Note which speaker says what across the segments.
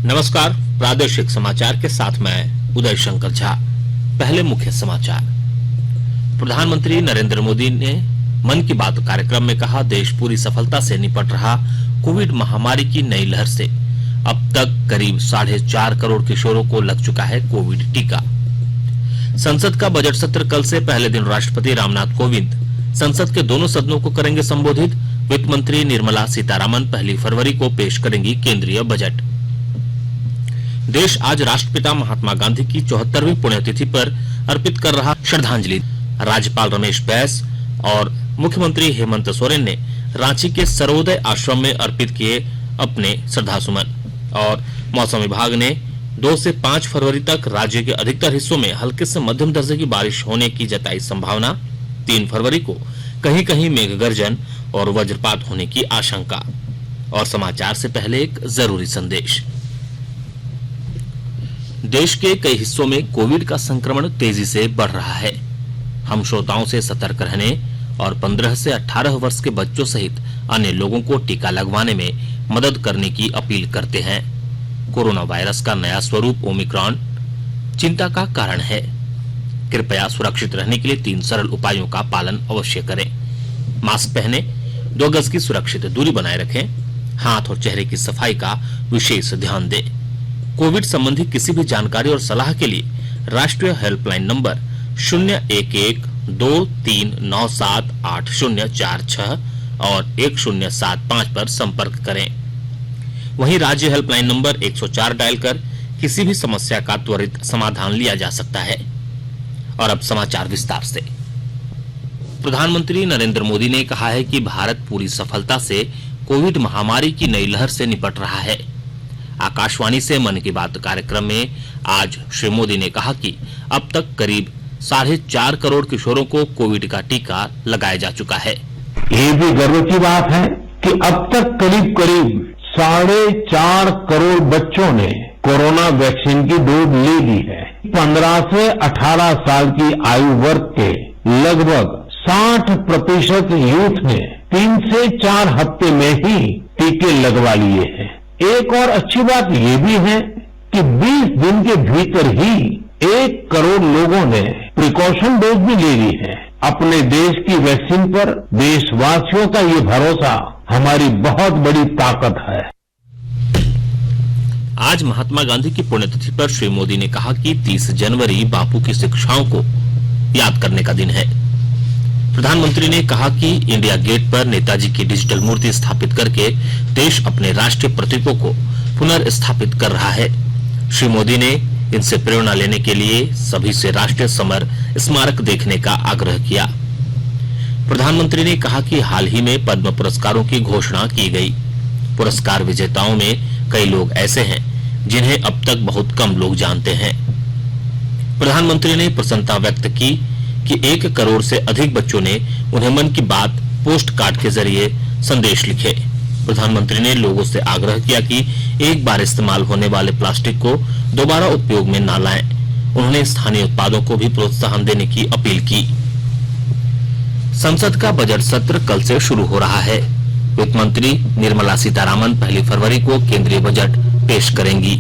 Speaker 1: नमस्कार, प्रादेशिक समाचार के साथ मैं उदय शंकर झा। पहले मुख्य समाचार। प्रधानमंत्री नरेंद्र मोदी ने मन की बात कार्यक्रम में कहा, देश पूरी सफलता से निपट रहा कोविड महामारी की नई लहर से। अब तक करीब 4.5 करोड़ किशोरों को लग चुका है कोविड टीका। संसद का बजट सत्र कल से पहले दिन राष्ट्रपति रामनाथ कोविंद संसद के दोनों सदनों को करेंगे संबोधित। वित्त मंत्री निर्मला सीतारामन 1 फरवरी को पेश करेंगी केंद्रीय बजट। देश आज राष्ट्रपिता महात्मा गांधी की 74वीं पुण्यतिथि पर अर्पित कर रहा श्रद्धांजलि। राज्यपाल रमेश बैस और मुख्यमंत्री हेमंत सोरेन ने रांची के सर्वोदय आश्रम में अर्पित किए अपने श्रद्धासुमन। और मौसम विभाग ने 2 से 5 फरवरी तक राज्य के अधिकतर हिस्सों में हल्के से मध्यम दर्जे की बारिश होने की जताई संभावना। 3 फरवरी को कहीं कहीं मेघ गर्जन और वज्रपात होने की आशंका। और समाचार से पहले एक जरूरी संदेश। देश के कई हिस्सों में कोविड का संक्रमण तेजी से बढ़ रहा है। हम श्रोताओं से सतर्क रहने और 15 से 18 वर्ष के बच्चों सहित अन्य लोगों को टीका लगवाने में मदद करने की अपील करते हैं। कोरोना वायरस का नया स्वरूप ओमिक्रॉन चिंता का कारण है। कृपया सुरक्षित रहने के लिए 3 सरल उपायों का पालन अवश्य करें। मास्क पहने, 2 गज की सुरक्षित दूरी बनाए रखें, हाथ और चेहरे की सफाई का विशेष ध्यान दें। कोविड संबंधी किसी भी जानकारी और सलाह के लिए राष्ट्रीय हेल्पलाइन नंबर 011-2397-8046 और 1075 पर संपर्क करें। वहीं राज्य हेल्पलाइन नंबर 104 डायल कर किसी भी समस्या का त्वरित समाधान लिया जा सकता है। और अब समाचार विस्तार से। प्रधानमंत्री नरेंद्र मोदी ने कहा है कि भारत पूरी सफलता से कोविड महामारी की नई लहर से निपट रहा है। आकाशवाणी से मन की बात कार्यक्रम में आज श्री मोदी ने कहा कि अब तक करीब 4.5 करोड़ किशोरों को कोविड का टीका लगाया जा चुका है।
Speaker 2: ये भी गर्व की बात है कि अब तक करीब 4.5 करोड़ बच्चों ने कोरोना वैक्सीन की डोज ले ली है। 15 से 18 साल की आयु वर्ग के लगभग 60% यूथ ने 3 से 4 हफ्ते में ही टीके लगवा लिए हैं। एक और अच्छी बात ये भी है कि 20 दिन के भीतर ही 1 करोड़ लोगों ने प्रिकॉशन डोज भी ले ली है। अपने देश की वैक्सीन पर देशवासियों का ये भरोसा हमारी बहुत बड़ी ताकत है।
Speaker 1: आज महात्मा गांधी की पुण्यतिथि पर श्री मोदी ने कहा कि 30 जनवरी बापू की शिक्षाओं को याद करने का दिन है। प्रधानमंत्री ने कहा कि इंडिया गेट पर नेताजी की डिजिटल मूर्ति स्थापित करके देश अपने राष्ट्रीय प्रतीकों को पुनर्स्थापित कर रहा है। श्री मोदी ने इनसे प्रेरणा लेने के लिए सभी से राष्ट्रीय समर स्मारक देखने का आग्रह किया। प्रधानमंत्री ने कहा कि हाल ही में पद्म पुरस्कारों की घोषणा की गई। पुरस्कार विजेताओं में कई लोग ऐसे हैं जिन्हें अब तक बहुत कम लोग जानते हैं। प्रधानमंत्री ने प्रसन्नता व्यक्त की कि 1 करोड़ से अधिक बच्चों ने उन्हें मन की बात पोस्ट कार्ड के जरिए संदेश लिखे। प्रधानमंत्री ने लोगों से आग्रह किया कि एक बार इस्तेमाल होने वाले प्लास्टिक को दोबारा उपयोग में न लाएं। उन्होंने स्थानीय उत्पादों को भी प्रोत्साहन देने की अपील की। संसद का बजट सत्र कल से शुरू हो रहा है। वित्त मंत्री निर्मला सीतारामन 1 फरवरी को केंद्रीय बजट पेश करेंगी।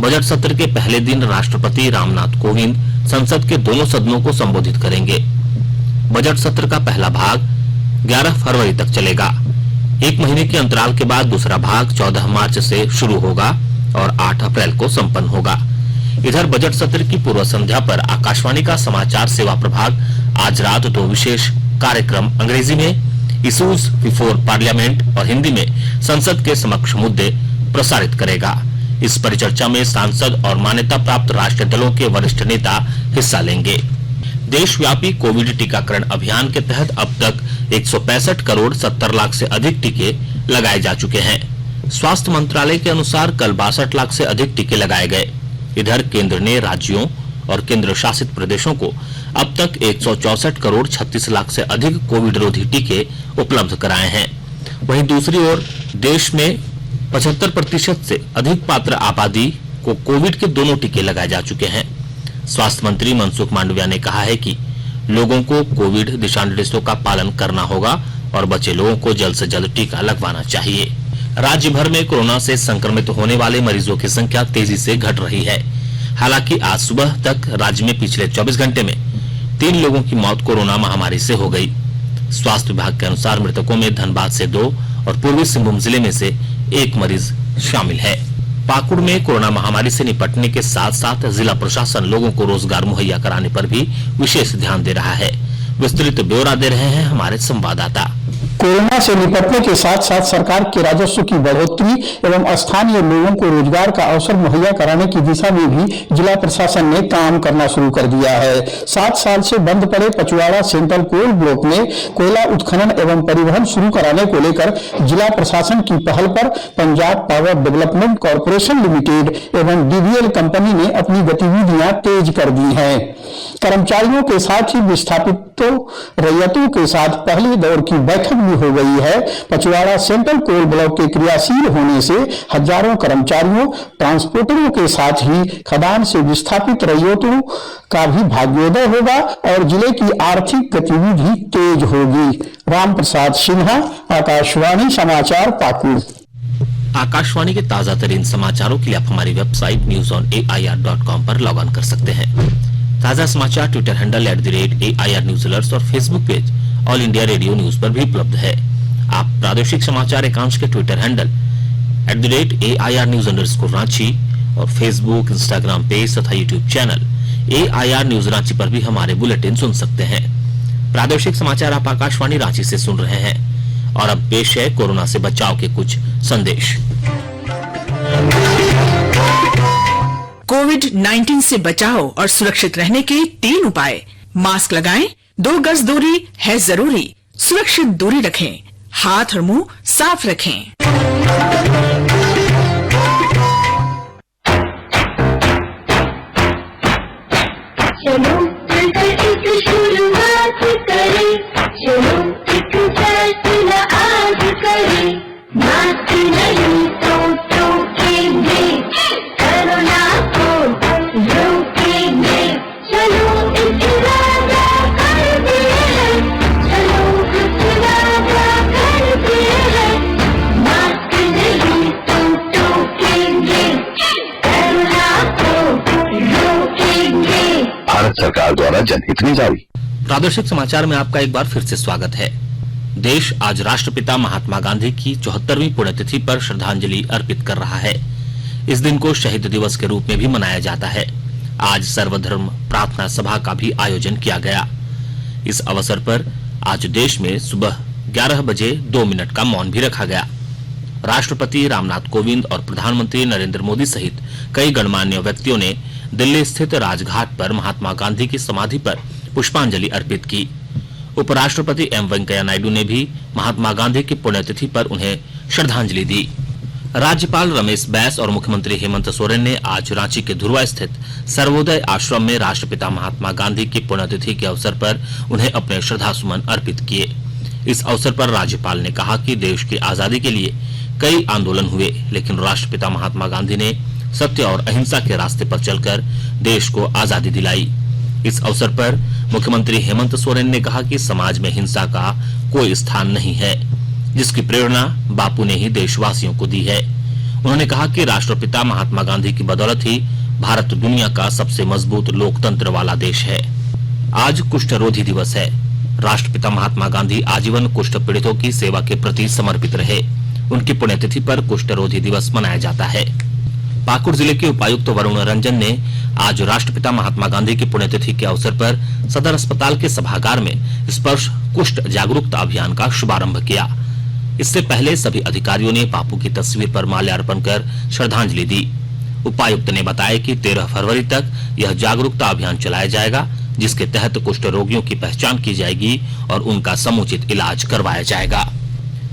Speaker 1: बजट सत्र के पहले दिन राष्ट्रपति रामनाथ कोविंद संसद के दोनों सदनों को संबोधित करेंगे। बजट सत्र का पहला भाग 11 फरवरी तक चलेगा। 1 महीने के अंतराल के बाद दूसरा भाग 14 मार्च से शुरू होगा और 8 अप्रैल को संपन्न होगा। इधर बजट सत्र की पूर्व संध्या पर आकाशवाणी का समाचार सेवा प्रभाग आज रात 2 विशेष कार्यक्रम अंग्रेजी में इशूज बिफोर पार्लियामेंट और हिंदी में संसद के समक्ष मुद्दे प्रसारित करेगा। इस परिचर्चा में सांसद और मान्यता प्राप्त राष्ट्रीय दलों के वरिष्ठ नेता हिस्सा लेंगे। देशव्यापी कोविड टीकाकरण अभियान के तहत अब तक 165 करोड़ 70 लाख से अधिक टीके लगाए जा चुके हैं। स्वास्थ्य मंत्रालय के अनुसार कल 62 लाख से अधिक टीके लगाए गए। इधर केंद्र ने राज्यों और केंद्र शासित प्रदेशों को अब तक 164 करोड़ 36 लाख से अधिक कोविड रोधी टीके उपलब्ध कराए हैं। वहीं दूसरी ओर देश में 75% से अधिक पात्र आबादी को कोविड के दोनों टीके लगाए जा चुके हैं। स्वास्थ्य मंत्री मनसुख मांडविया ने कहा है कि लोगों को कोविड दिशा निर्देशों का पालन करना होगा और बचे लोगों को जल्द से जल्द टीका लगवाना चाहिए। राज्य भर में कोरोना से संक्रमित होने वाले मरीजों की संख्या तेजी से घट रही है। हालांकि आज सुबह तक राज्य में पिछले 24 घंटे में 3 लोगों की मौत कोरोना महामारी से हो गई। स्वास्थ्य विभाग के अनुसार मृतकों में धनबाद से 2 और पूर्वी सिंहभूम जिले में से 1 मरीज शामिल है। पाकुड़ में कोरोना महामारी से निपटने के साथ साथ जिला प्रशासन लोगों को रोजगार मुहैया कराने पर भी विशेष ध्यान दे रहा है। विस्तृत ब्यौरा दे रहे हैं हमारे संवाददाता।
Speaker 3: कोरोना से निपटने के साथ साथ सरकार के राजस्व की बढ़ोतरी एवं स्थानीय लोगों को रोजगार का अवसर मुहैया कराने की दिशा में भी जिला प्रशासन ने काम करना शुरू कर दिया है। 7 साल से बंद पड़े पचवाड़ा सेंट्रल कोल ब्लॉक में कोयला उत्खनन एवं परिवहन शुरू कराने को लेकर जिला प्रशासन की पहल पर Punjab power development corporation limited एवं डीवीएल कंपनी ने अपनी गतिविधियां तेज कर दी हैं। कर्मचारियों के साथ ही विस्थापितों रैयतों के साथ पहले दौर की बैठक भी हो गई है। पचवाड़ा सेंट्रल कोल ब्लॉक के क्रियाशील होने से हजारों कर्मचारियों ट्रांसपोर्टरों के साथ ही खदान से विस्थापित रैयतों का भी भाग्योदय होगा और जिले की आर्थिक गतिविधि तेज होगी। राम प्रसाद सिन्हा, आकाशवाणी समाचार, पाकुड़।
Speaker 1: आकाशवाणी के ताजा तरीन समाचारों के लिए आप हमारी वेबसाइट newsonair.com पर लॉग ऑन कर सकते हैं। ताजा समाचार Twitter handle @AIR news alerts और Facebook page All India Radio news पर भी उपलब्ध है। आप प्रादेशिक समाचार एकांश के Twitter handle @AIR news _Ranchi और फेसबुक, इंस्टाग्राम पेज तथा YouTube channel AIR news Ranchi पर भी हमारे बुलेटिन सुन सकते हैं। प्रादेशिक समाचार आप आकाशवाणी रांची से सुन रहे हैं और अब पेश है कोरोना से बचाव के कुछ संदेश।
Speaker 4: कोविड-19 से बचाव और सुरक्षित रहने के 3 उपाय। मास्क लगाएं, 2 गज दूरी है जरूरी, सुरक्षित दूरी रखें, हाथ और मुंह साफ रखें।
Speaker 5: चलो मिलकर एक शुरुआत करें, चलो एक फैसला आज करें, मास्क नहीं तो टोकेंगे, कोरोना को रोकेंगे, चलो एक वादा करते हैं, चलो एक वादा करते हैं, मास्क नहीं तो टोकेंगे, कोरोना को रोकेंगे।
Speaker 6: भारत सरकार द्वारा जनहित में जारी।
Speaker 1: प्रादेशिक समाचार में आपका एक बार फिर से स्वागत है। देश आज राष्ट्रपिता महात्मा गांधी की 74वीं पुण्यतिथि पर श्रद्धांजलि अर्पित कर रहा है। इस दिन को शहीद दिवस के रूप में भी मनाया जाता है। आज सर्वधर्म प्रार्थना सभा का भी आयोजन किया गया। इस अवसर पर आज देश में सुबह 11 बजे 2 मिनट का मौन भी रखा गया। राष्ट्रपति रामनाथ कोविंद और प्रधानमंत्री नरेंद्र मोदी सहित कई गणमान्य व्यक्तियों ने दिल्ली स्थित राजघाट पर महात्मा गांधी की समाधि पर पुष्पांजलि अर्पित की। उपराष्ट्रपति एम वेंकैया नायडू ने भी महात्मा गांधी की पुण्यतिथि पर उन्हें श्रद्धांजलि दी। राज्यपाल रमेश बैस और मुख्यमंत्री हेमंत सोरेन ने आज रांची के धुर्वा स्थित सर्वोदय आश्रम में राष्ट्रपिता महात्मा गांधी की पुण्यतिथि के अवसर पर उन्हें अपने श्रद्धासुमन अर्पित किए। इस अवसर पर राज्यपाल ने कहा कि देश की आजादी के लिए कई आंदोलन हुए, लेकिन राष्ट्रपिता महात्मा गांधी ने सत्य और अहिंसा के रास्ते पर चलकर देश को आजादी दिलाई। इस अवसर पर मुख्यमंत्री हेमंत सोरेन ने कहा कि समाज में हिंसा का कोई स्थान नहीं है, जिसकी प्रेरणा बापू ने ही देशवासियों को दी है। उन्होंने कहा कि राष्ट्रपिता महात्मा गांधी की बदौलत ही भारत दुनिया का सबसे मजबूत लोकतंत्र वाला देश है। आज कुष्ठ रोधी दिवस है। राष्ट्रपिता महात्मा गांधी आजीवन कुष्ठ पीड़ितों की सेवा के प्रति समर्पित रहे। उनकी पुण्यतिथि पर कुष्ठ रोधी दिवस मनाया जाता है। पाकुड़ जिले के उपायुक्त वरुण रंजन ने आज राष्ट्रपिता महात्मा गांधी की पुण्यतिथि के अवसर पर सदर अस्पताल के सभागार में स्पर्श कुष्ठ जागरूकता अभियान का शुभारंभ किया। इससे पहले सभी अधिकारियों ने बापू की तस्वीर पर माल्यार्पण कर श्रद्धांजलि दी। उपायुक्त ने बताया कि 13 फरवरी तक यह जागरूकता अभियान चलाया जाएगा, जिसके तहत कुष्ठ रोगियों की पहचान की जाएगी और उनका समुचित इलाज करवाया जाएगा।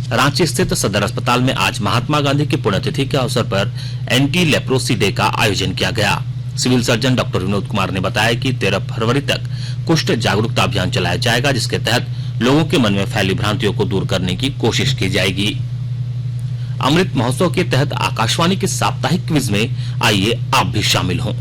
Speaker 1: रांची स्थित सदर अस्पताल में आज महात्मा गांधी की पुण्यतिथि के अवसर पर एंटी लेप्रोसी डे का आयोजन किया गया। Civil surgeon doctor Vinod Kumar ने बताया कि 13 फरवरी तक कुष्ठ जागरूकता अभियान चलाया जाएगा, जिसके तहत लोगों के मन में फैली भ्रांतियों को दूर करने की कोशिश की जाएगी। अमृत महोत्सव के तहत आकाशवाणी के साप्ताहिक क्विज में आइए आप भी शामिल हों।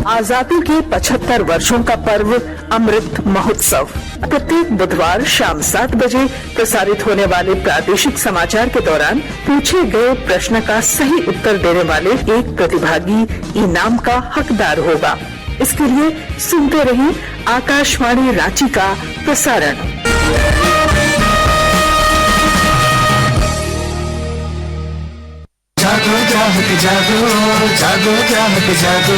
Speaker 4: आजादी के 75 वर्षों का पर्व अमृत महोत्सव प्रत्येक बुधवार शाम 7 बजे प्रसारित होने वाले प्रादेशिक समाचार के दौरान पूछे गए प्रश्न का सही उत्तर देने वाले एक प्रतिभागी इनाम का हकदार होगा। इसके लिए सुनते रहें आकाशवाणी रांची का प्रसारण।
Speaker 7: जागो ग्राहक जागो, जागो ग्राहक जागो।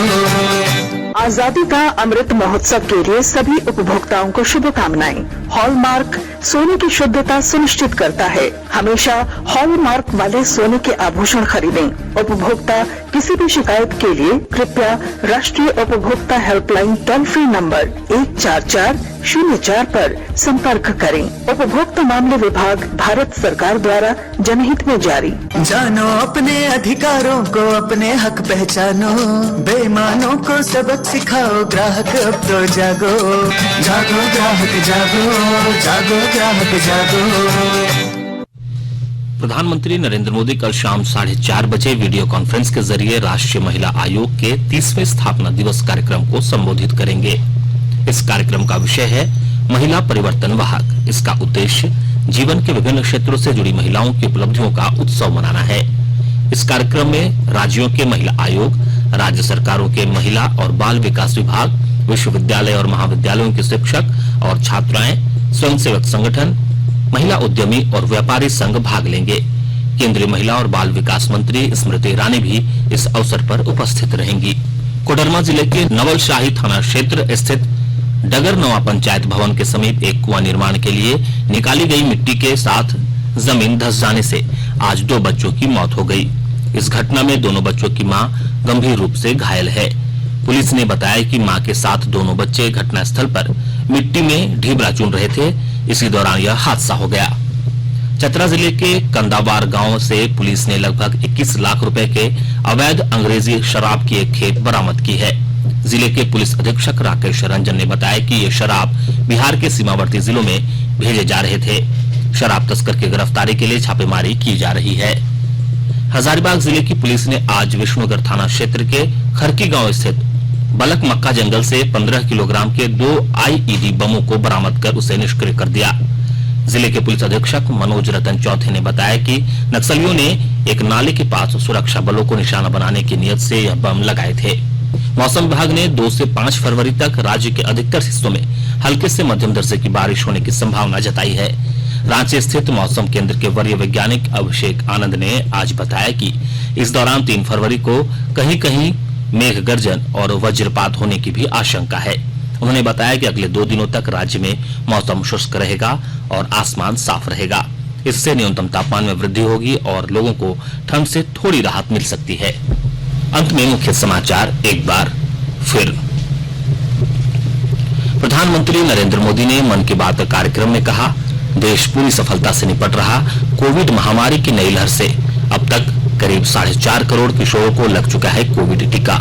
Speaker 4: आजादी का अमृत महोत्सव के लिए सभी उपभोक्ताओं को शुभकामनाएं। हॉलमार्क सोने की शुद्धता सुनिश्चित करता है। हमेशा हॉलमार्क वाले सोने के आभूषण खरीदें। उपभोक्ता किसी भी शिकायत के लिए कृपया राष्ट्रीय उपभोक्ता हेल्पलाइन टोल फ्री नंबर 14404 पर संपर्क करें। उपभोक्ता मामले विभाग, भारत सरकार द्वारा जनहित में जारी।
Speaker 7: जानो अपने अधिकारों को, अपने हक पहचानो, बेईमानों को सबक सिखाओ, ग्राहक अब तो जागो। जागो ग्राहक जागो, जागो ग्राहक जागो।
Speaker 1: प्रधानमंत्री नरेंद्र मोदी कल शाम 4:30 बजे वीडियो कॉन्फ्रेंस के जरिए राष्ट्रीय महिला आयोग के 30वें स्थापना दिवस कार्यक्रम को संबोधित करेंगे। इस कार्यक्रम का विषय है महिला परिवर्तन वाहक। इसका उद्देश्य जीवन के विभिन्न क्षेत्रों से जुड़ी महिलाओं की उपलब्धियों का उत्सव मनाना है। इस कार्यक्रम में राज्यों के महिला आयोग, राज्य सरकारों के महिला और बाल विकास विभाग, विश्वविद्यालय और महाविद्यालयों के शिक्षक और छात्राएं, स्वयंसेवक संगठन, महिला उद्यमी और व्यापारी संघ भाग लेंगे। केंद्रीय महिला और बाल विकास मंत्री स्मृति ईरानी भी इस अवसर पर उपस्थित रहेंगी। कोडरमा जिले के नवलशाही थाना क्षेत्र स्थित डगरनवा पंचायत भवन के समीप एक कुआं निर्माण के लिए निकाली गई मिट्टी के साथ जमीन धंस जाने से आज 2 बच्चों की मौत हो गई। इस घटना में दोनों बच्चों की मां गंभीर रूप से घायल है। पुलिस ने बताया कि मां के साथ दोनों बच्चे घटनास्थल पर मिट्टी में ढीबरा चुन रहे थे। इसी दौरान यह हादसा हो गया। चतरा जिले के कंदावार गांव से पुलिस ने लगभग 21 लाख रुपए के अवैध अंग्रेजी शराब की एक खेप बरामद की है। जिले के पुलिस अधीक्षक राकेश रंजन ने बताया कि ये शराब बिहार के सीमावर्ती जिलों में भेजे जा रहे थे। शराब तस्कर की गिरफ्तारी के लिए छापेमारी की जा रही है। हजारीबाग जिले की पुलिस ने आज विष्णुनगर थाना क्षेत्र के खरकी गांव स्थित बलक मक्का जंगल से 15 किलोग्राम के 2 आईईडी बमों को बरामद कर उसे निष्क्रिय कर दिया। जिले के पुलिस अधीक्षक मनोज रतन चौथे ने बताया कि नक्सलियों ने एक नाले के पास सुरक्षा बलों को निशाना बनाने की नियत से यह बम लगाए थे। मौसम विभाग ने 2 से 5 फरवरी तक राज्य के अधिकतर हिस्सों में हल्के से मध्यम दर्जे की बारिश होने की संभावना जताई है। रांची स्थित मौसम केंद्र के वरीय वैज्ञानिक अभिषेक आनंद ने आज बताया कि इस दौरान 3 फरवरी को कहीं कहीं मेघ गर्जन और वज्रपात होने की भी आशंका है। उन्होंने बताया कि अगले 2 दिनों तक राज्य में मौसम शुष्क रहेगा और आसमान साफ रहेगा। इससे न्यूनतम तापमान में वृद्धि होगी और लोगों को ठंड से थोड़ी राहत मिल सकती है। अंत में मुख्य समाचार एक बार फिर। प्रधानमंत्री नरेंद्र मोदी ने मन की बात कार्यक्रम में कहा, देश पूरी सफलता से निपट रहा कोविड महामारी की नई लहर से। अब तक करीब 4.5 करोड़ किशोरों को लग चुका है कोविड टीका।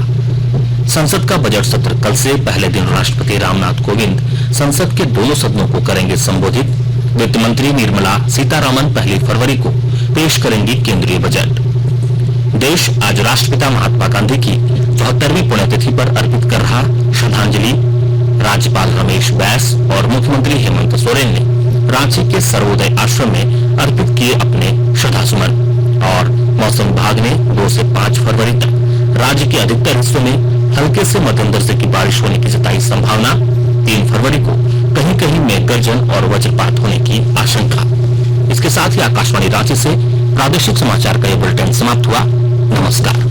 Speaker 1: संसद का बजट सत्र कल से पहले दिन राष्ट्रपति रामनाथ कोविंद संसद के दोनों सदनों को करेंगे संबोधित। वित्त मंत्री निर्मला सीतारामन 1 फरवरी को पेश करेंगी केंद्रीय बजट। देश आज राष्ट्रपिता महात्मा गांधी की 74वीं पुण्यतिथि पर अर्पित कर रहा श्रद्धांजलि। राज्यपाल रमेश बैस और मुख्यमंत्री हेमंत सोरेन ने रांची के सर्वोदय आश्रम में अर्पित किए अपने श्रद्धासुमन। और मौसम विभाग ने 2 से 5 फरवरी तक राज्य के अधिकतर हिस्सों में हल्के से मध्यम दर्जे की बारिश होने की जताई संभावना। 3 फरवरी को कहीं कहीं मेघ गर्जन और वज्रपात होने की आशंका। इसके साथ ही आकाशवाणी रांची से प्रादेशिक समाचार का ये बुलेटिन समाप्त हुआ। नमस्कार।